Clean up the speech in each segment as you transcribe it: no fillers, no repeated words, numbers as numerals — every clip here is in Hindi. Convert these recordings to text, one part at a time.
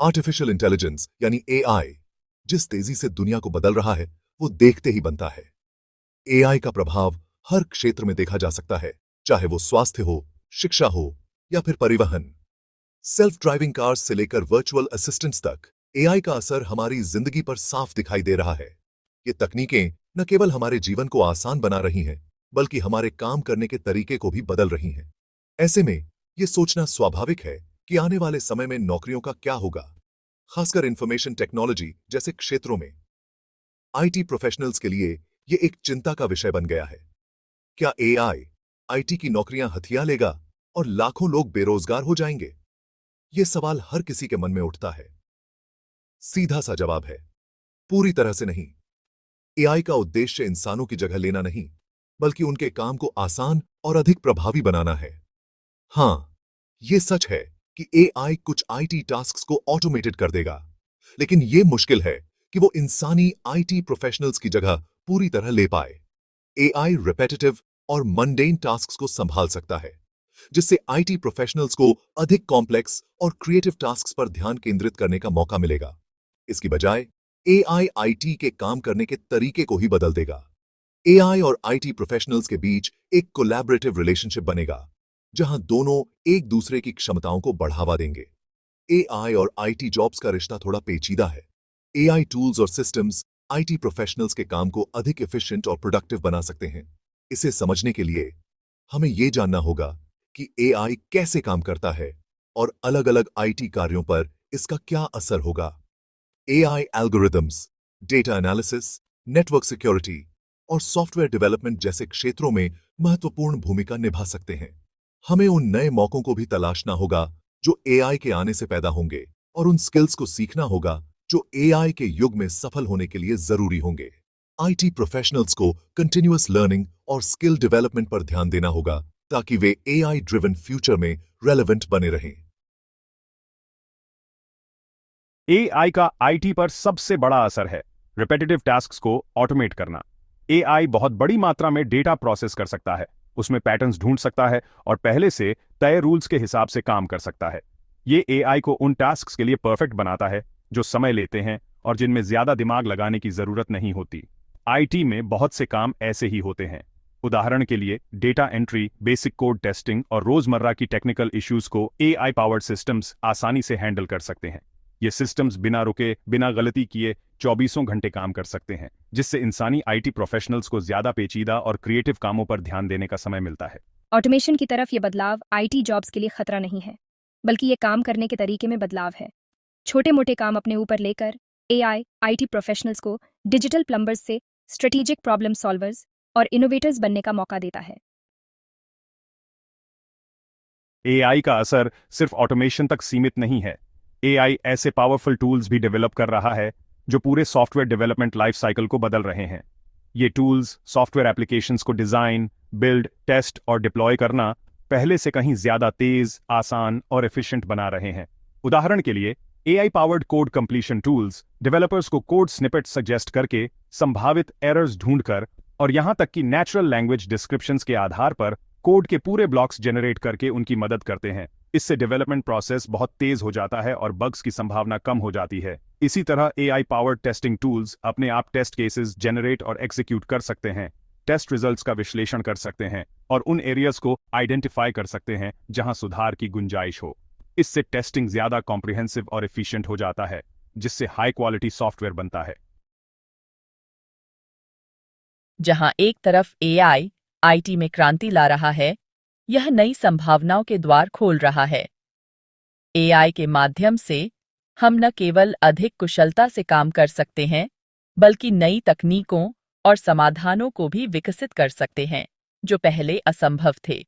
आर्टिफिशियल इंटेलिजेंस यानी एआई जिस तेजी से दुनिया को बदल रहा है वो देखते ही बनता है। एआई का प्रभाव हर क्षेत्र में देखा जा सकता है, चाहे वो स्वास्थ्य हो, शिक्षा हो या फिर परिवहन। सेल्फ ड्राइविंग कार्स से लेकर वर्चुअल असिस्टेंट्स तक एआई का असर हमारी जिंदगी पर साफ दिखाई दे रहा है। ये तकनीकें न केवल हमारे जीवन को आसान बना रही हैं, बल्कि हमारे काम करने के तरीके को भी बदल रही हैं। ऐसे में ये सोचना स्वाभाविक है कि आने वाले समय में नौकरियों का क्या होगा, खासकर इंफॉर्मेशन टेक्नोलॉजी जैसे क्षेत्रों में। आईटी प्रोफेशनल्स के लिए ये एक चिंता का विषय बन गया है। क्या एआई आईटी की नौकरियां हथिया लेगा और लाखों लोग बेरोजगार हो जाएंगे? ये सवाल हर किसी के मन में उठता है। सीधा सा जवाब है, पूरी तरह से नहीं। एआई का उद्देश्य इंसानों की जगह लेना नहीं, बल्कि उनके काम को आसान और अधिक प्रभावी बनाना है। हां, यह सच है कि एआई कुछ आईटी टास्क्स को ऑटोमेटेड कर देगा, लेकिन यह मुश्किल है कि वो इंसानी आईटी प्रोफेशनल्स की जगह पूरी तरह ले पाए। एआई रिपेटिटिव और मंडेन टास्क्स को संभाल सकता है, जिससे आईटी प्रोफेशनल्स को अधिक कॉम्प्लेक्स और क्रिएटिव टास्क्स पर ध्यान केंद्रित करने का मौका मिलेगा। इसकी बजाय एआई आईटी के काम करने के तरीके को ही बदल देगा। एआई और आईटी प्रोफेशनल्स के बीच एक कोलैबोरेटिव रिलेशनशिप बनेगा, जहां दोनों एक दूसरे की क्षमताओं को बढ़ावा देंगे। एआई और आईटी जॉब्स का रिश्ता थोड़ा पेचीदा है। एआई टूल्स और सिस्टम्स आईटी प्रोफेशनल्स के काम को अधिक एफिशिएंट और प्रोडक्टिव बना सकते हैं। इसे समझने के लिए हमें यह जानना होगा कि एआई कैसे काम करता है और अलग-अलग आईटी कार्यों पर इसका क्या असर होगा। AI algorithms, data analysis, network security और सॉफ्टवेयर डेवलपमेंट जैसे क्षेत्रों में महत्वपूर्ण भूमिका निभा सकते हैं। हमें उन नए मौकों को भी तलाशना होगा जो एआई के आने से पैदा होंगे, और उन स्किल्स को सीखना होगा जो एआई के युग में सफल होने के लिए जरूरी होंगे। आईटी प्रोफेशनल्स को कंटिन्यूअस लर्निंग और स्किल डेवलपमेंट पर ध्यान देना होगा, ताकि वे एआई ड्रिवन फ्यूचर में रेलेवेंट बने रहें। एआई का आईटी पर सबसे बड़ा असर है रिपेटिटिव टास्क्स को ऑटोमेट करना। एआई बहुत बड़ी मात्रा में डेटा प्रोसेस कर सकता है, उसमें पैटर्न्स ढूंढ सकता है और पहले से तय रूल्स के हिसाब से काम कर सकता है। ये एआई को उन टास्क्स के लिए परफेक्ट बनाता है जो समय लेते हैं और जिनमें ज्यादा दिमाग लगाने की जरूरत नहीं होती। आईटी में बहुत से काम ऐसे ही होते हैं। उदाहरण के लिए data entry, basic code testing और रोजमर्रा की टेक्निकल इश्यूज को एआई पावर्ड सिस्टम्स आसानी से हैंडल कर सकते हैं। ये सिस्टम्स बिना रुके, बिना गलती किए 24 घंटे काम कर सकते हैं, जिससे इंसानी आईटी प्रोफेशनल्स को ज्यादा पेचीदा और क्रिएटिव कामों पर ध्यान देने का समय मिलता है। ऑटोमेशन की तरफ ये बदलाव आईटी जॉब्स के लिए खतरा नहीं है, बल्कि ये काम करने के तरीके में बदलाव है। छोटे मोटे काम अपने ऊपर लेकर एआई आईटी प्रोफेशनल्स को डिजिटल प्लम्बर्स से स्ट्रेटेजिक प्रॉब्लम सॉल्वर्स और इनोवेटर्स बनने का मौका देता है। एआई का असर सिर्फ ऑटोमेशन तक सीमित नहीं है। एआई ऐसे पावरफुल टूल्स भी डेवलप कर रहा है जो पूरे सॉफ्टवेयर डेवलपमेंट लाइफ साइकिल को बदल रहे हैं। ये टूल्स सॉफ्टवेयर एप्लीकेशंस को डिजाइन, बिल्ड, टेस्ट और डिप्लॉय करना पहले से कहीं ज्यादा तेज, आसान और एफिशिएंट बना रहे हैं। उदाहरण के लिए AI powered code completion tools developers को कोड स्निपेट सजेस्ट करके संभावित एरर्स ढूंढकर और यहां तक कि नेचुरल लैंग्वेज डिस्क्रिप्शंस के आधार पर कोड के पूरे ब्लॉक्स जनरेट करके उनकी मदद करते हैं। इससे डेवलपमेंट प्रोसेस बहुत तेज हो जाता है और बग्स की संभावना कम हो जाती है। इसी तरह एआई पावर्ड टेस्टिंग टूल्स अपने आप टेस्ट केसेस जनरेट और एग्जीक्यूट कर सकते हैं, टेस्ट रिजल्ट्स का विश्लेषण कर सकते हैं और उन एरियाज को आइडेंटिफाई कर सकते हैं जहां सुधार की गुंजाइश हो। इससे टेस्टिंग ज्यादा कॉम्प्रिहेंसिव और एफिशिएंट हो जाता है, जिससे हाई क्वालिटी सॉफ्टवेयर बनता है। जहां एक तरफ एआई आईटी में क्रांति ला रहा है, यह नई संभावनाओं के द्वार खोल रहा है। एआई के माध्यम से हम न केवल अधिक कुशलता से काम कर सकते हैं, बल्कि नई तकनीकों और समाधानों को भी विकसित कर सकते हैं जो पहले असंभव थे।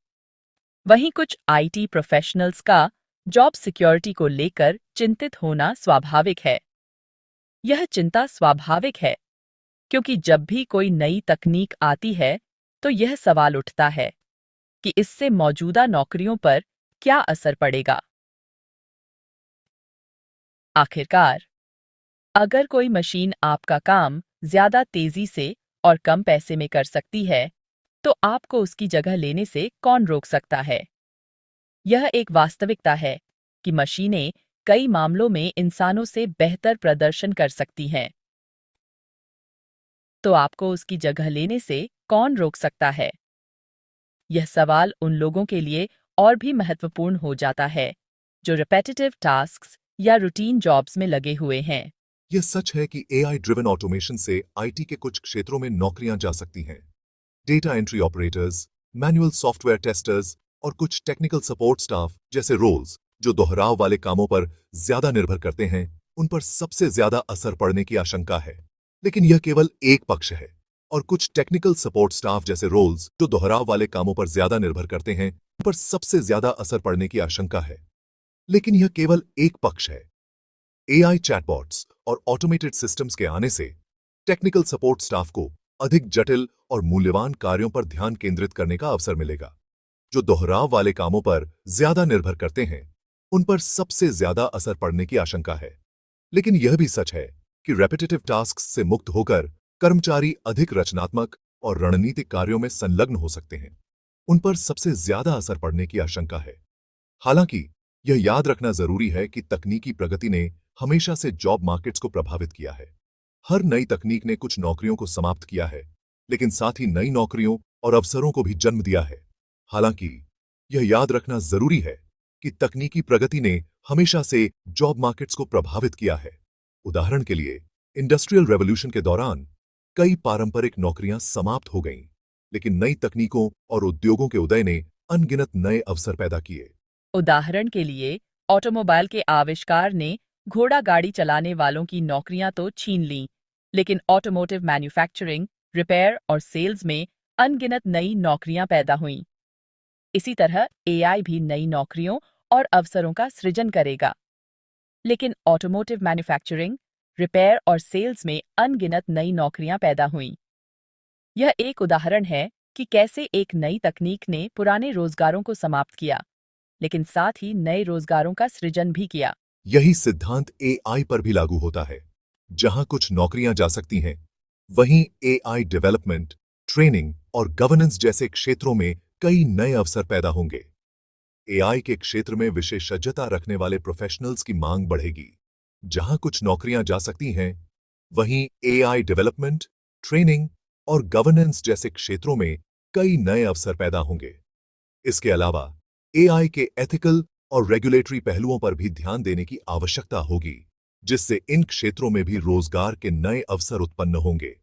वहीं कुछ आईटी प्रोफेशनल्स का जॉब सिक्योरिटी को लेकर चिंतित होना स्वाभाविक है। यह चिंता स्वाभाविक है क्योंकि जब भी कोई नई तकनीक आती है तो यह सवाल उठता है कि इससे मौजूदा नौकरियों पर क्या असर पड़ेगा। आखिरकार, अगर कोई मशीन आपका काम ज्यादा तेजी से और कम पैसे में कर सकती है, तो आपको उसकी जगह लेने से कौन रोक सकता है? यह एक वास्तविकता है कि मशीनें कई मामलों में इंसानों से बेहतर प्रदर्शन कर सकती हैं। तो आपको उसकी जगह लेने से कौन रोक सकता है? यह सवाल उन लोगों के लिए और भी महत्वपूर्ण हो जाता है जो रिपेटिटिव टास्क्स या रूटीन जॉब्स में लगे हुए हैं। यह सच है कि एआई ड्रिवन ऑटोमेशन से आईटी के कुछ क्षेत्रों में नौकरियां जा सकती हैं। Data entry operators, manual software testers और कुछ टेक्निकल सपोर्ट स्टाफ जैसे रोल्स जो दोहराव वाले कामों पर ज्यादा निर्भर करते हैं, उन पर सबसे ज्यादा असर पड़ने की आशंका है। लेकिन यह केवल एक पक्ष है, और कुछ टेक्निकल सपोर्ट स्टाफ जैसे रोल्स जो दोहराव वाले कामों पर ज्यादा निर्भर करते हैं, उन पर सबसे ज्यादा असर पड़ने की आशंका है। लेकिन यह केवल एक पक्ष है। एआई चैटबॉट्स और ऑटोमेटेड सिस्टम्स के आने से टेक्निकल सपोर्ट स्टाफ को अधिक जटिल और मूल्यवान कार्यों पर ध्यान केंद्रित करने का अवसर मिलेगा। जो दोहराव वाले कामों पर ज्यादा निर्भर करते हैं, उन पर सबसे ज्यादा असर पड़ने की आशंका है। लेकिन यह भी सच है कि रेपिटेटिव टास्क से मुक्त होकर कर्मचारी अधिक रचनात्मक और रणनीतिक कार्यों में संलग्न हो सकते हैं। उन पर सबसे ज्यादा असर पड़ने की आशंका है। हालांकि यह याद रखना जरूरी है कि तकनीकी प्रगति ने हमेशा से जॉब मार्केट्स को प्रभावित किया है। हर नई तकनीक ने कुछ नौकरियों को समाप्त किया है, लेकिन साथ ही नई नौकरियों और अवसरों को भी जन्म दिया है। हालांकि यह याद रखना जरूरी है कि तकनीकी प्रगति ने हमेशा से जॉब मार्केट्स को प्रभावित किया है। उदाहरण के लिए, इंडस्ट्रियल रेवोल्यूशन के दौरान कई पारंपरिक नौकरियां समाप्त हो गईं, लेकिन नई तकनीकों और उद्योगों के उदय ने अनगिनत नए अवसर पैदा किए। उदाहरण के लिए, ऑटोमोबाइल के आविष्कार ने घोड़ा गाड़ी चलाने वालों की नौकरियां तो छीन लीं, लेकिन ऑटोमोटिव मैन्युफैक्चरिंग, रिपेयर और सेल्स में अनगिनत नई नौकरियां पैदा हुईं। इसी तरह एआई भी नई नौकरियों और अवसरों का सृजन करेगा। लेकिन ऑटोमोटिव मैन्युफैक्चरिंग, रिपेयर और सेल्स में अनगिनत नई नौकरियां पैदा हुईं। यह एक उदाहरण है कि कैसे एक नई तकनीक ने पुराने रोजगारों को समाप्त किया, लेकिन साथ ही नए रोजगारों का सृजन भी किया। यही सिद्धांत एआई पर भी लागू होता है। जहां कुछ नौकरियां जा सकती हैं, वहीं एआई डेवलपमेंट, ट्रेनिंग और गवर्नेंस जैसे क्षेत्रों में कई नए अवसर पैदा होंगे। एआई के क्षेत्र में विशेषज्ञता रखने वाले प्रोफेशनल्स की मांग बढ़ेगी। जहां कुछ नौकरियां जा सकती हैं, वहीं एआई डेवलपमेंट, ट्रेनिंग और गवर्नेंस जैसे क्षेत्रों में कई नए अवसर पैदा होंगे। इसके अलावा एआई के एथिकल और रेगुलेटरी पहलुओं पर भी ध्यान देने की आवश्यकता होगी, जिससे इन क्षेत्रों में भी रोजगार के नए अवसर उत्पन्न होंगे।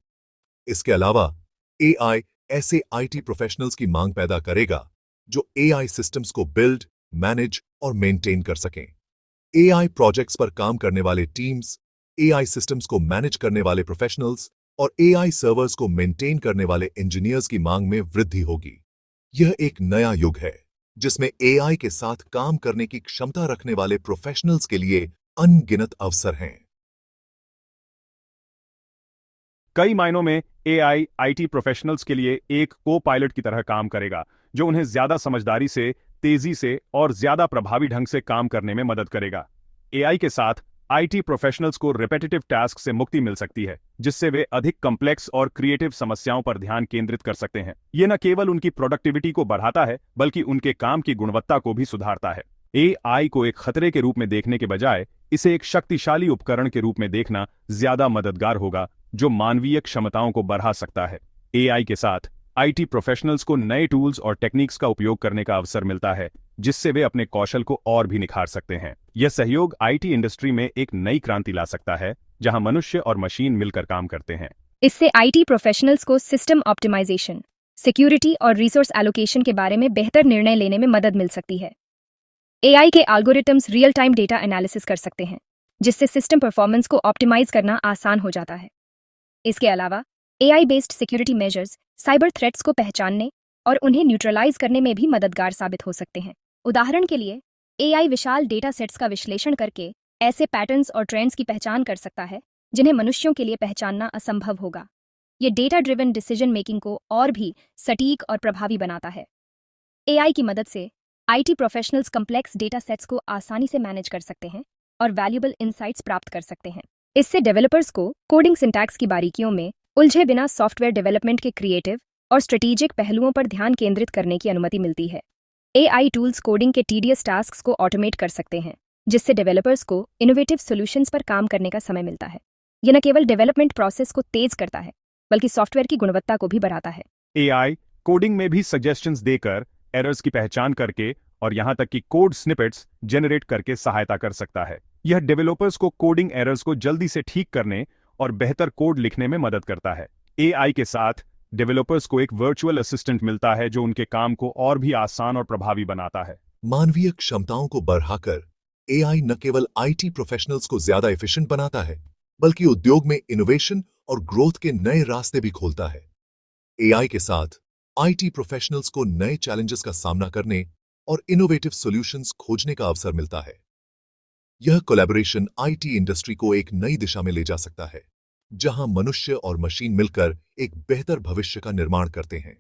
इसके अलावा एआई ऐसे आईटी प्रोफेशनल्स की मांग पैदा करेगा जो एआई सिस्टम्स को बिल्ड, मैनेज और मेंटेन कर सकें। एआई प्रोजेक्ट्स पर काम करने वाले टीम्स, एआई सिस्टम्स को मैनेज करने वाले प्रोफेशनल्स और एआई सर्वर्स को मेंटेन करने वाले इंजीनियर्स की मांग में वृद्धि होगी। यह एक नया युग है जिसमें एआई के साथ काम करने की क्षमता रखने वाले प्रोफेशनल्स के लिए अनगिनत अवसर हैं। कई मायनों में एआई आईटी प्रोफेशनल्स के लिए एक को पायलट की तरह काम करेगा, जो उन्हें ज्यादा समझदारी से, तेजी से और ज्यादा प्रभावी ढंग से काम करने में मदद करेगा। एआई के साथ आईटी प्रोफेशनल्स को रिपेटिटिव टास्क से मुक्ति मिल सकती है, जिससे वे अधिक कॉम्प्लेक्स और क्रिएटिव समस्याओं पर ध्यान केंद्रित कर सकते हैं। ये न केवल उनकी प्रोडक्टिविटी को बढ़ाता है, बल्कि उनके काम की गुणवत्ता को भी सुधारता है। एआई को एक खतरे के रूप में देखने के बजाय इसे एक शक्तिशाली उपकरण के रूप में देखना ज्यादा मददगार होगा, जो मानवीय क्षमताओं को बढ़ा सकता है। एआई के साथ आईटी प्रोफेशनल्स को नए टूल्स और टेक्निक्स का उपयोग करने का अवसर मिलता है, जिससे वे अपने कौशल को और भी निखार सकते हैं। यह सहयोग आईटी इंडस्ट्री में एक नई क्रांति ला सकता है, जहां मनुष्य और मशीन मिलकर काम करते हैं। इससे आईटी प्रोफेशनल्स को सिस्टम ऑप्टिमाइजेशन, सिक्योरिटी और रिसोर्स एलोकेशन के बारे में बेहतर निर्णय लेने में मदद मिल सकती है। एआई के algorithms real time data analysis कर सकते हैं, जिससे सिस्टम परफॉर्मेंस को ऑप्टिमाइज करना आसान हो जाता है। इसके अलावा AI based security measures cyber threats को पहचानने और उन्हें न्यूट्रलाइज करने में भी मददगार साबित हो सकते हैं। उदाहरण के लिए, एआई विशाल डेटा सेट्स का विश्लेषण करके ऐसे पैटर्न्स और ट्रेंड्स की पहचान कर सकता है जिन्हें मनुष्यों के लिए पहचानना असंभव होगा। ये डेटा ड्रिवन डिसीजन मेकिंग को और भी सटीक और प्रभावी बनाता है। एआई की मदद से IT professionals complex data sets को आसानी से मैनेज कर सकते हैं और वैल्यूएबल इनसाइट्स प्राप्त कर सकते हैं। इससे डेवलपर्स को कोडिंग सिंटैक्स की बारीकियों में उलझे बिना सॉफ्टवेयर डेवलपमेंट के क्रिएटिव और स्ट्रेटेजिक पहलुओं पर ध्यान केंद्रित करने की अनुमति मिलती है। एआई टूल्स कोडिंग के टीडियस टास्क्स को ऑटोमेट कर सकते हैं, जिससे डेवलपर्स को इनोवेटिव सॉल्यूशंस पर काम करने का समय मिलता है। यह न केवल डेवलपमेंट प्रोसेस को तेज करता है, बल्कि सॉफ्टवेयर की गुणवत्ता को भी बढ़ाता है। एआई कोडिंग में भी सजेशंस देकर, एरर्स की पहचान करके और यहां तक कि कोड स्निपेट्स जनरेट करके सहायता कर सकता है। यह डेवलपर्स को कोडिंग एरर्स को जल्दी से ठीक करने और बेहतर कोड लिखने में मदद करता है। एआई के साथ डेवलपर्स को एक वर्चुअल असिस्टेंट मिलता है जो उनके काम को और भी आसान और प्रभावी बनाता है। मानवीय क्षमताओं को बढ़ाकर एआई न केवल आईटी प्रोफेशनल्स को ज्यादा एफिशिएंट बनाता है, बल्कि उद्योग में इनोवेशन और ग्रोथ के नए रास्ते भी खोलता है। एआई के साथ आईटी प्रोफेशनल्स को नए चैलेंजेस का सामना करने और इनोवेटिव सॉल्यूशंस खोजने का अवसर मिलता है। यह कोलैबोरेशन आईटी इंडस्ट्री को एक नई दिशा में ले जा सकता है, जहां मनुष्य और मशीन मिलकर एक बेहतर भविष्य का निर्माण करते हैं।